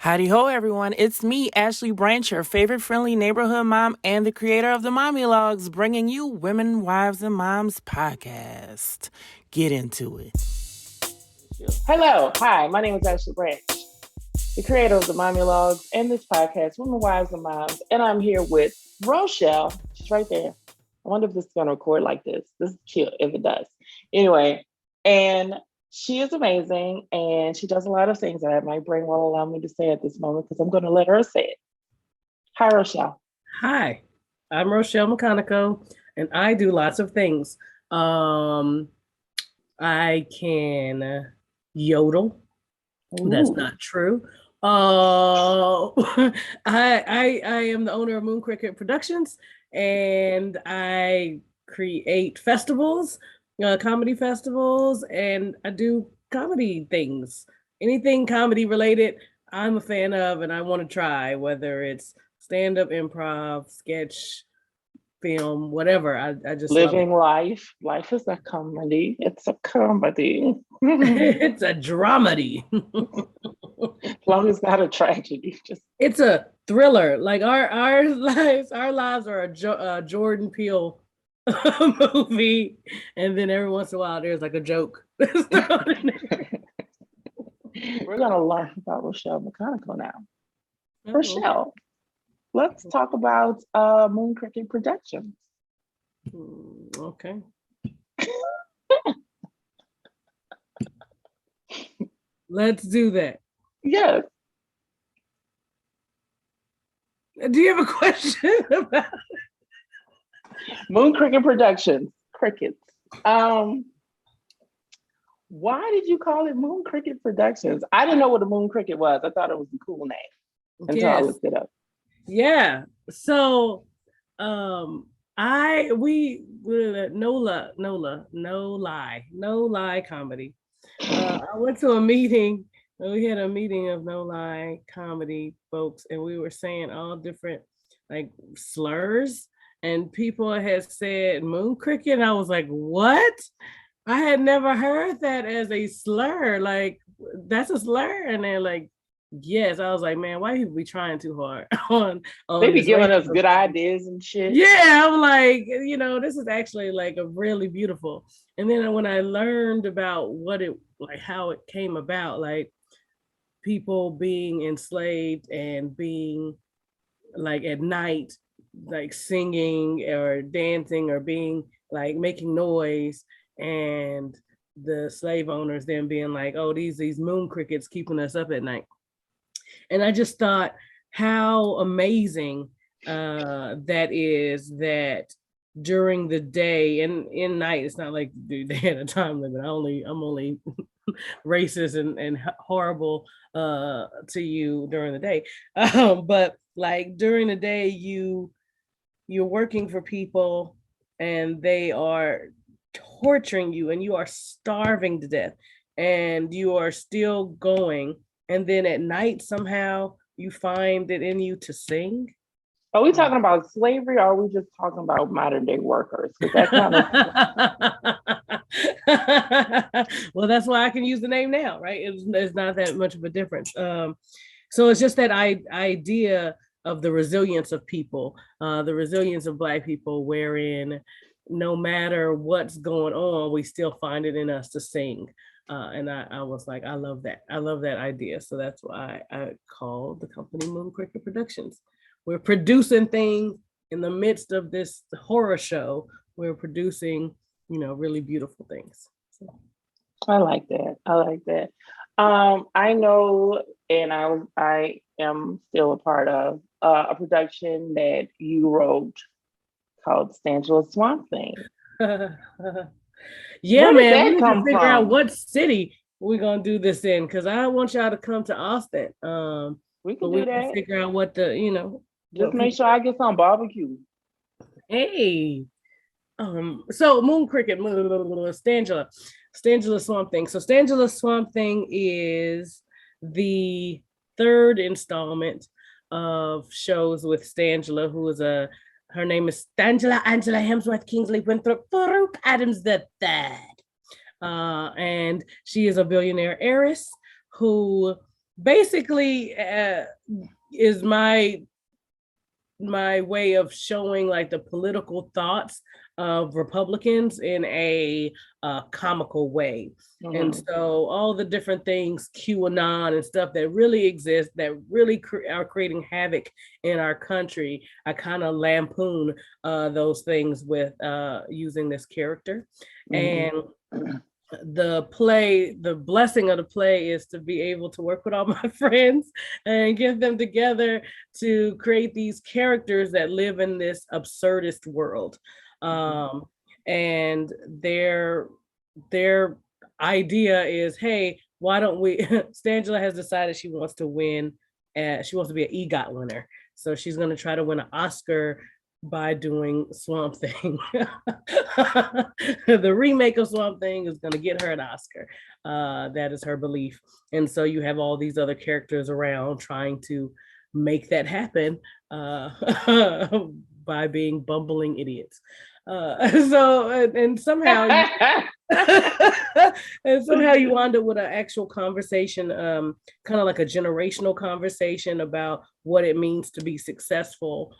Howdy ho, everyone. It's me, Ashley Branch, your favorite friendly neighborhood mom and the creator of the Mommy Logs, bringing you Women, Wives, and Moms podcast. Get into it. Hello, hi, my name is Ashley Branch, the creator of the Mommy Logs and this podcast, Women, Wives, and Moms. And I'm here with Rochelle. She's right there. I wonder if this is going to record like this. This is cute if it does. Anyway, and she is amazing and she does a lot of things that my brain won't allow me to say at this moment because I'm going to let her say it. Hi, Rochelle. Hi, I'm Rochelle McConico, and I do lots of things. I can yodel. That's Ooh. not true. I am the owner of Moon Cricket Productions, and I create festivals, comedy festivals, and I do comedy things. Anything comedy related, I'm a fan of, and I want to try, whether it's stand-up, improv, sketch, film, whatever. I just love it. Living life. Life is a comedy. It's a comedy. It's a dramedy. As long as it's not a tragedy. Just It's a thriller. Like our lives are a Jordan Peele movie, and then every once in a while there's like a joke. we're gonna learn about Rochelle McConico now. Rochelle, let's talk about Moon Cricket Productions. Okay. Let's do that. Yes. Do you have a question about Moon Cricket Productions. Crickets. Why did you call it Moon Cricket Productions? I didn't know what a moon cricket was. I thought it was a cool name until I looked it up. Yeah. So no lie comedy. I went to a meeting. We had a meeting of no lie comedy folks, and we were saying all different like slurs, and people had said moon cricket, and I was like, what? I had never heard that as a slur. Like, that's a slur. And they're like, yes. I was like, man, why people be trying too hard on They be this giving us racism? good ideas and shit. Yeah, I'm like, this is actually like a really beautiful. And then when I learned about how it came about, like people being enslaved and being like at night, like singing or dancing or being like making noise, and the slave owners then being like, oh, these moon crickets keeping us up at night. And I just thought how amazing that is, that during the day and in night, it's not like they had a time limit. I'm only racist and horrible to you during the day. But like during the day, you're working for people and they are torturing you and you are starving to death and you are still going. And then at night, somehow you find it in you to sing. Are we talking about slavery or are we just talking about modern day workers? Because that kind of well, that's why I can use the name now, right? It's not that much of a difference. So it's just that idea of the resilience of people, the resilience of Black people, wherein no matter what's going on, we still find it in us to sing. And I was like, I love that. I love that idea. So that's why I called the company Moon Cricket Productions. We're producing things in the midst of this horror show. We're producing, really beautiful things. So. I like that. I like that. I know, and I am still a part of a production that you wrote called Stangela Swamp Thing. Yeah, Where did man, we that need to come figure out from? what city we're gonna do this in, because I want y'all to come to Austin. We But can we do need to that. figure out what Just what make people. sure I get some barbecue. Hey, so Moon Cricket, Stangela Swamp Thing. So Stangela Swamp Thing is the third installment of shows with Stangela, who is her name is Stangela Angela Hemsworth Kingsley Winthrop Farouk Adams the Third. And she is a billionaire heiress who basically is my way of showing like the political thoughts of Republicans in a comical way. And so all the different things, QAnon and stuff that really exist, that really are creating havoc in our country, I kind of lampoon those things with using this character. And the blessing of the play is to be able to work with all my friends and get them together to create these characters that live in this absurdist world. And their idea is, hey, why don't we, Stangela has decided she wants to win, she wants to be an EGOT winner. So she's going to try to win an Oscar by doing Swamp Thing. The remake of Swamp Thing is going to get her an Oscar. That is her belief. And so you have all these other characters around trying to make that happen by being bumbling idiots. And somehow you wind up with an actual conversation, kind of like a generational conversation about what it means to be successful.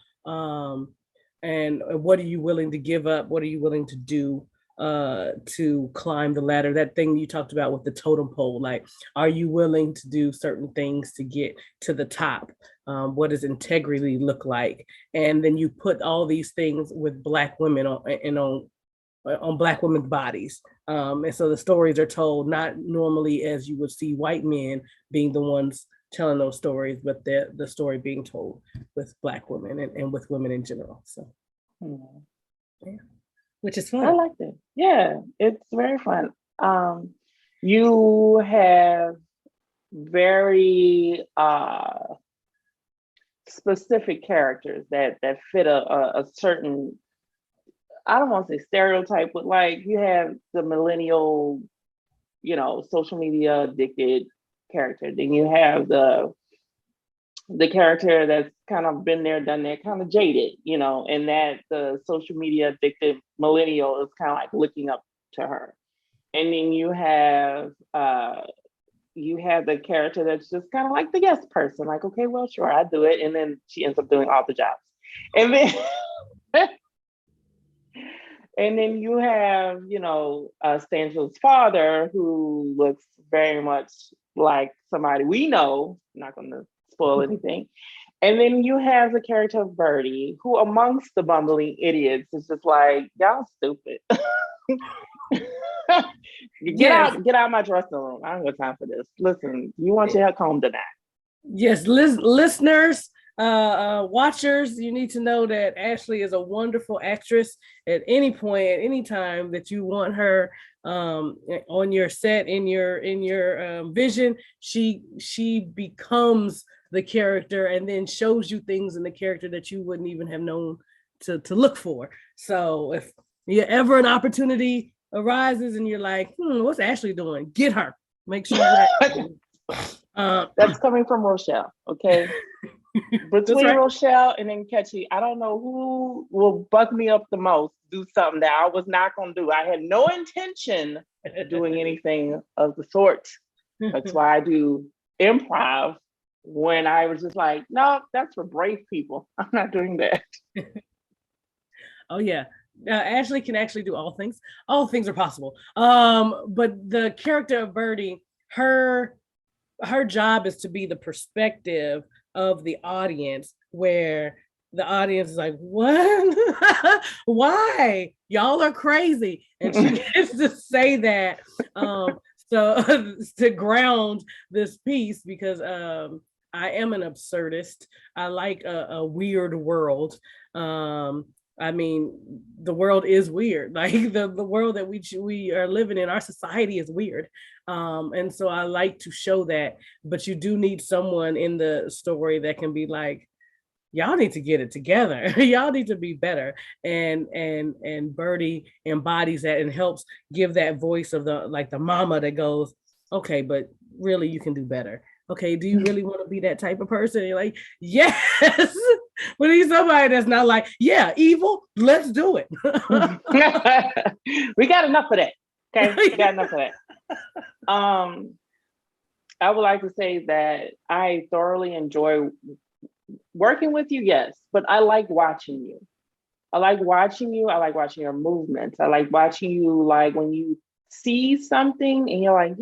And what are you willing to give up? What are you willing to do to climb the ladder? That thing you talked about with the totem pole, like, are you willing to do certain things to get to the top? What does integrity look like? And then you put all these things with Black women on Black women's bodies. And so the stories are told not normally as you would see white men being the ones telling those stories, but the story being told with Black women and with women in general. So, yeah, which is fun. I like it. Yeah, it's very fun. You have very specific characters that fit a certain, I don't want to say stereotype, but like you have the millennial, social media addicted character. Then you have the character that's kind of been there, done that, kind of jaded, and that the social media addicted millennial is kind of like looking up to her. And then you have the character that's just kind of like the yes person, like, okay, well, sure, I do it. And then she ends up doing all the jobs. And then and then you have, Stangela's father, who looks very much like somebody we know, I'm not going to spoil anything. And then you have the character of Birdie, who amongst the bumbling idiots is just like, y'all stupid. Get out my dressing room. I don't have time for this. Listen, you want your hair combed tonight. Yes, listeners, watchers, you need to know that Ashley is a wonderful actress. At any point, at any time that you want her on your set, in your vision, she becomes the character and then shows you things in the character that you wouldn't even have known to look for. So if you ever an opportunity arises and you're like, what's Ashley doing? Get her. Make sure that's coming from Rochelle, okay? Between right. Rochelle and then Ketchy, I don't know who will buck me up the most, do something that I was not going to do. I had no intention of doing anything of the sort. That's why I do improv, when I was just like, no, that's for brave people. I'm not doing that. Oh, yeah. Ashley can actually do all things. All things are possible. But the character of Birdie, her job is to be the perspective of the audience, where the audience is like, what? Why? Y'all are crazy. And she gets to say that so to ground this piece, because I am an absurdist. I like a weird world. I mean, the world is weird. Like the world that we are living in, our society is weird. And so I like to show that, but you do need someone in the story that can be like, y'all need to get it together. Y'all need to be better. And Birdie embodies that and helps give that voice of the mama that goes, okay, but really you can do better. Okay, do you really want to be that type of person? And you're like, yes. We need somebody that's not like, yeah, evil, let's do it. We got enough of that. Okay, we got enough of that. I would like to say that I thoroughly enjoy working with you, yes, but I like watching you. I like watching you. I like watching your movements. I like watching you, like when you see something and you're like,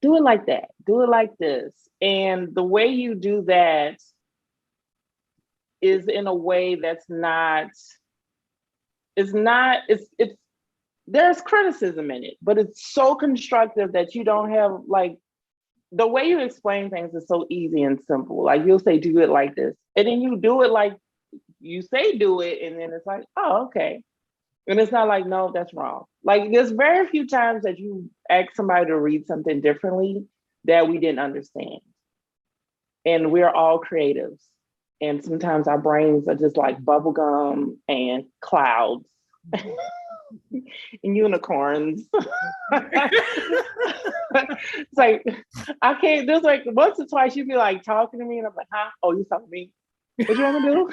do it like that, do it like this. And the way you do that is in a way that's not, it's there's criticism in it, but it's so constructive that you don't have like the way you explain things is so easy and simple. Like you'll say, do it like this. And then you do it like you say do it, and then it's like, oh, okay. And it's not like, no, that's wrong. Like there's very few times that you ask somebody to read something differently that we didn't understand. And we're all creatives. And sometimes our brains are just like bubblegum and clouds and unicorns. It's like, I can't, there's like once or twice you'd be like talking to me and I'm like, huh? Oh, you talking to me? What you want to do?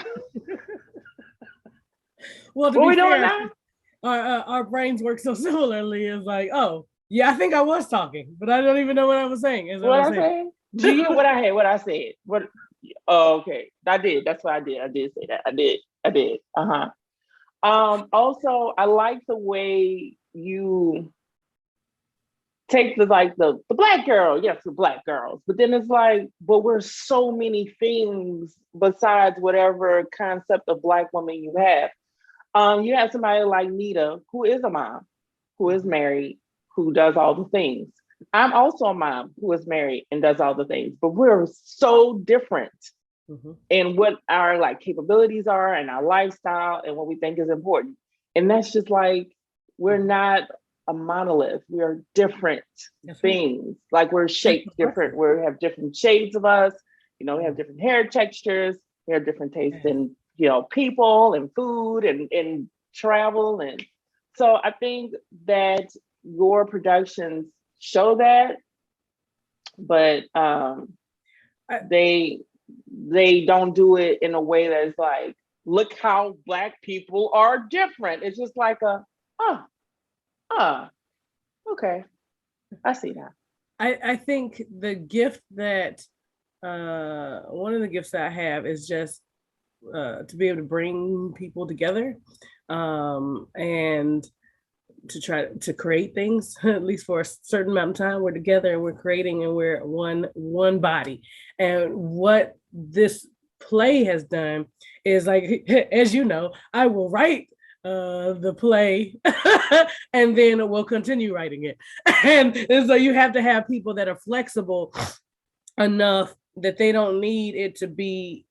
Well, to What be we doing fair, now? our brains work so similarly. It's like, oh, yeah, I think I was talking, but I don't even know what I was saying. Is What what I'm I saying. said? Do you hear what I had? What I said? What? Oh, okay. I did. That's what I did. I did say that. I did. I did. Uh-huh. Also, I like the way you take the black girl, yes, the black girls, but then it's like, but we're so many things besides whatever concept of black woman you have. You have somebody like Nita, who is a mom, who is married, who does all the things. I'm also a mom who is married and does all the things, but we're so different in what our like capabilities are and our lifestyle and what we think is important. And that's just like, we're not a monolith. We are different things. Like we're shaped different. We have different shades of us. We have different hair textures. We have different tastes in, people and food and travel. And so I think that your productions show that, but they don't do it in a way that's like, look how black people are different. It's just like okay, I see that. I think the gift that one of the gifts that I have is just to be able to bring people together and to try to create things, at least for a certain amount of time. We're together and we're creating and we're one body. And what this play has done is like, as you know, I will write the play and then we'll continue writing it. And so you have to have people that are flexible enough that they don't need it to be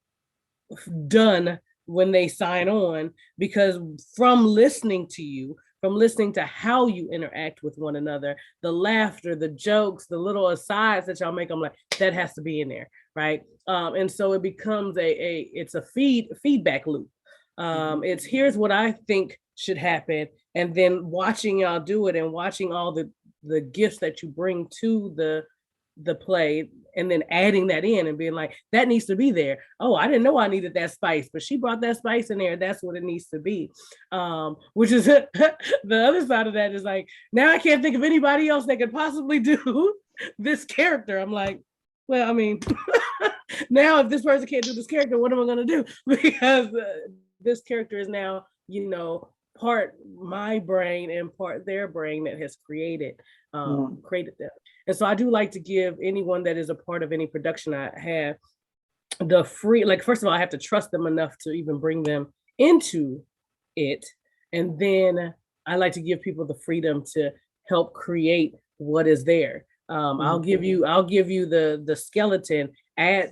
done when they sign on, because from listening to you, from listening to how you interact with one another, the laughter, the jokes, the little asides that y'all make, I'm like, that has to be in there, right? And so it becomes it's a feedback loop. It's here's what I think should happen, and then watching y'all do it and watching all the gifts that you bring to the play, and then adding that in and being like, that needs to be there. Oh, I didn't know I needed that spice, but she brought that spice in there. That's what it needs to be. Which is the other side of that is like, now I can't think of anybody else that could possibly do this character. I'm like, well, I mean, now if this person can't do this character, what am I going to do? Because this character is now, part my brain and part their brain that has created them. And so I do like to give anyone that is a part of any production I have the free, like, first of all, I have to trust them enough to even bring them into it. And then I like to give people the freedom to help create what is there. I'll give you the skeleton, add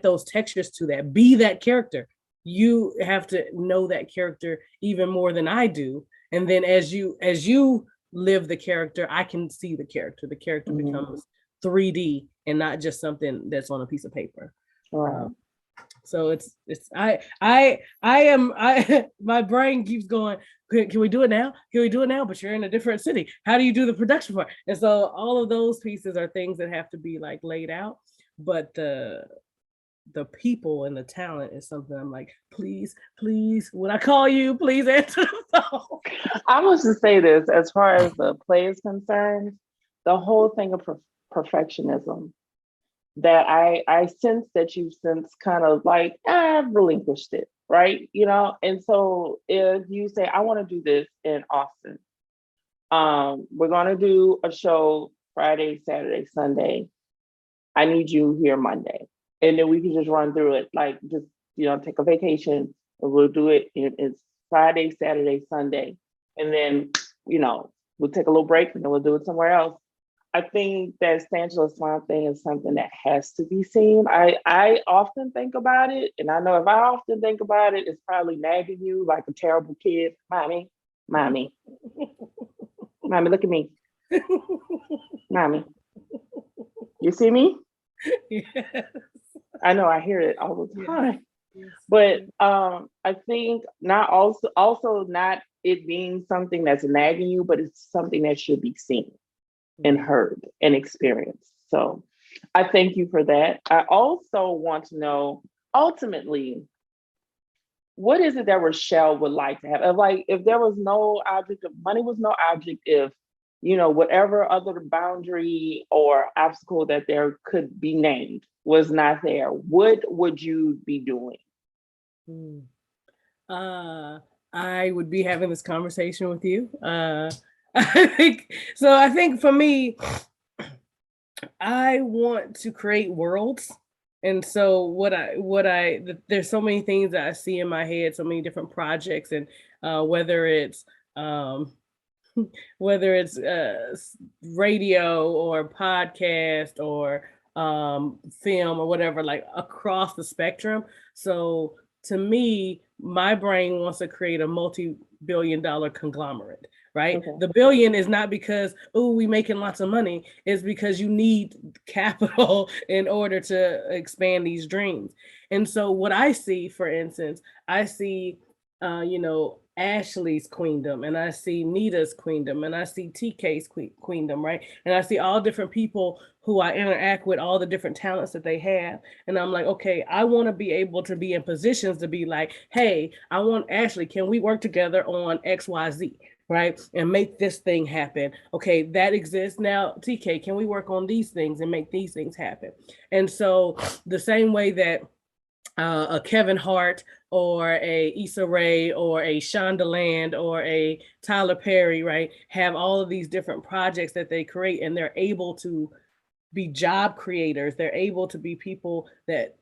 those textures to that, be that character. You have to know that character even more than I do. And then as you live the character, I can see the character. The character becomes 3D and not just something that's on a piece of paper. So it's my brain keeps going, can we do it now? Can we do it now? But you're in a different city. How do you do the production part? And so all of those pieces are things that have to be like laid out. But the people and the talent is something I'm like, please, when I call you, please answer the phone. I was to say this, as far as the play is concerned, the whole thing of perfectionism that I sense that you've since kind of like, I've relinquished it, right? And so if you say, I want to do this in Austin, we're going to do a show Friday, Saturday, Sunday. I need you here Monday. And then we can just run through it, like just, take a vacation and we'll do it. It's Friday, Saturday, Sunday. And then, we'll take a little break and then we'll do it somewhere else. I think that Stangelo's Swan thing is something that has to be seen. I often think about it, and I know if I often think about it, it's probably nagging you like a terrible kid. Mommy, mommy, mommy, look at me. Mommy. You see me? Yes. I know I hear it all the time. Yes. But I think not also not it being something that's nagging you, but it's something that should be seen and heard and experienced. So I thank you for that. I also want to know, ultimately, what is it that Rochelle would like to have? If there was no object, if money was no object, if, whatever other boundary or obstacle that there could be named was not there, what would you be doing? I would be having this conversation with you. I think for me, I want to create worlds. And so there's so many things that I see in my head, so many different projects, and whether it's radio or podcast or film or whatever, like across the spectrum. So to me, my brain wants to create a multi-billion-dollar conglomerate, right? Okay. The billion is not because, we making lots of money. It's because you need capital in order to expand these dreams. And so what I see, for instance, I see, Ashley's queendom, and I see Nita's queendom, and I see TK's queendom, right? And I see all different people who I interact with, all the different talents that they have. And I'm like, okay, I want to be able to be in positions to be like, hey, I want Ashley, can we work together on XYZ? Right? And make this thing happen. Okay, that exists now. TK, can we work on these things and make these things happen? And so the same way that a Kevin Hart or a Issa Rae or a Shonda Land or a Tyler Perry, right, have all of these different projects that they create, and they're able to be job creators. They're able to be people that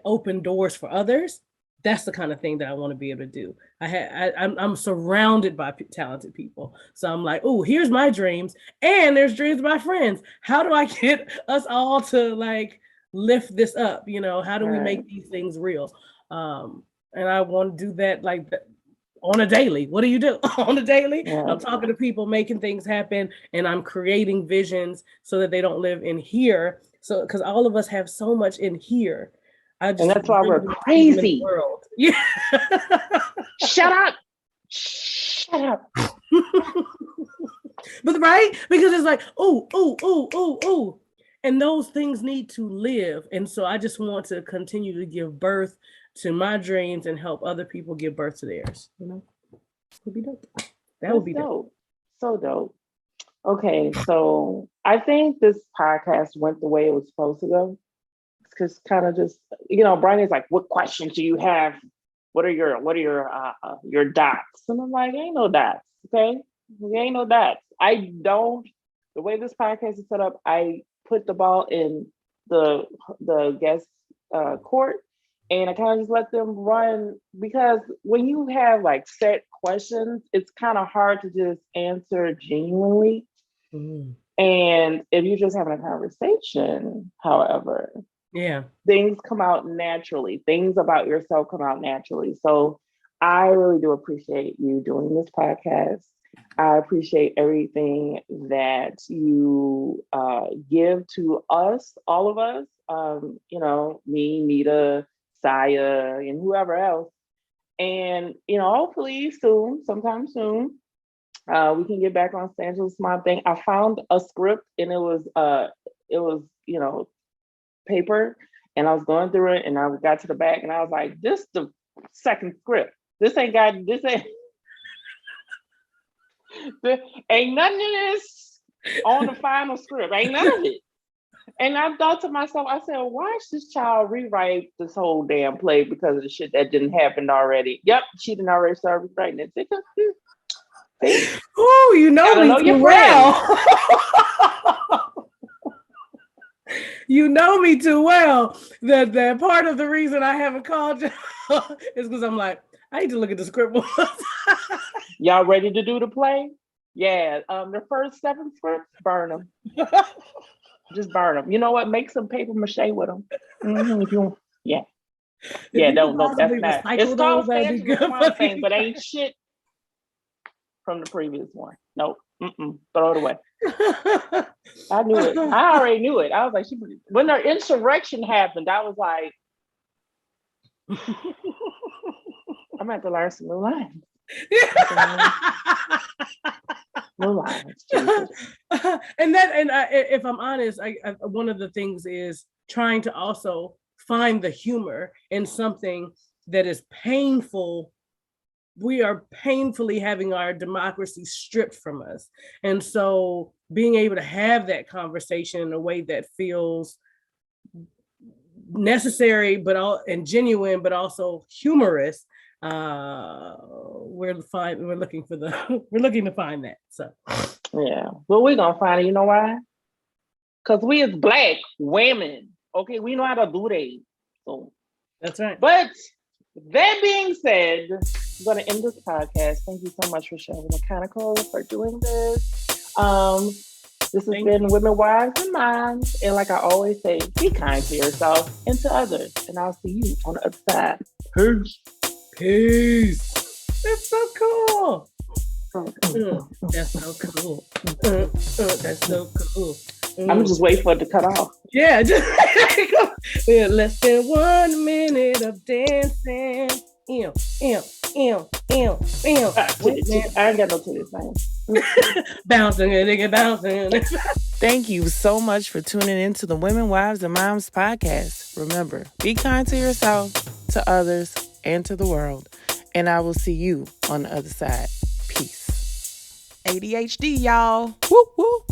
open doors for others. That's the kind of thing that I want to be able to do. I'm surrounded by talented people. So I'm like, oh, here's my dreams. And there's dreams of my friends. How do I get us all to like lift this up? How do we make these things real? And I want to do that like on a daily. What do you do on a daily? Yeah. I'm talking to people, making things happen, and I'm creating visions so that they don't live in here. So, because all of us have so much in here. And that's why we're crazy. World. Yeah. Shut up. But right? Because it's like, oh. And those things need to live. And so I just want to continue to give birth to my dreams and help other people give birth to theirs. Would be dope. That would be dope. So dope. Okay, so I think this podcast went the way it was supposed to go. Because kind of just, Brian's like, what questions do you have? What are your dots? And I'm like, ain't no dots, okay? Ain't no dots. The way this podcast is set up, I put the ball in the guest court, and I kind of just let them run, because when you have like set questions, it's kind of hard to just answer genuinely. And if you're just having a conversation, however, things come out naturally. Things about yourself come out naturally. So I really do appreciate you doing this podcast. I appreciate everything that you give to us, all of us, me, Nita, Saya, and whoever else. And, hopefully sometime soon, we can get back on Stangelo's Mom thing. I found a script, and it was paper, and I was going through it, and I got to the back, and I was like, this is the second script. Ain't none of this on the final script. Ain't none of it. And I thought to myself, I said, watch this child rewrite this whole damn play because of the shit that didn't happen already. Yep, she didn't already start rewriting it. See? Oh, you know Gotta me know too your well. You know me too well. That part of the reason I haven't called you is because I'm like, I need to look at the script once. Y'all ready to do the play? Yeah. The first 7 scripts, burn them. Just burn them. You know what? Make some paper mache with them. If you want. Yeah. Yeah, don't. No, that's not. It's called Stand to the Swamp Thing, but ain't shit from the previous one. Nope. Throw it away. I knew it. I already knew it. I was like, when the insurrection happened, I was like, I'm gonna have to learn some new lines. New lines. If I'm honest, I one of the things is trying to also find the humor in something that is painful. We are painfully having our democracy stripped from us. And so being able to have that conversation in a way that feels necessary and genuine, but also humorous, we're looking to find that. So yeah. Well, we're gonna find it. You know why? Because we as Black women, okay, we know how to do that. So that's right. But that being said, I'm going to end this podcast. Thank you so much, Rochelle McConico, for doing this. This has been Women, Wives, and Moms. And like I always say, be kind to yourself and to others. And I'll see you on the other side. Peace. Peace. That's so cool. That's so cool. That's so cool. I'm just waiting for it to cut off. Yeah, just less than 1 minute of dancing. I ain't got no titties, man. Bouncing and nigga bouncing. Thank you so much for tuning into the Women, Wives, and Moms podcast. Remember, be kind to yourself, to others, and to the world. And I will see you on the other side. Peace. ADHD, y'all. Woo, woo.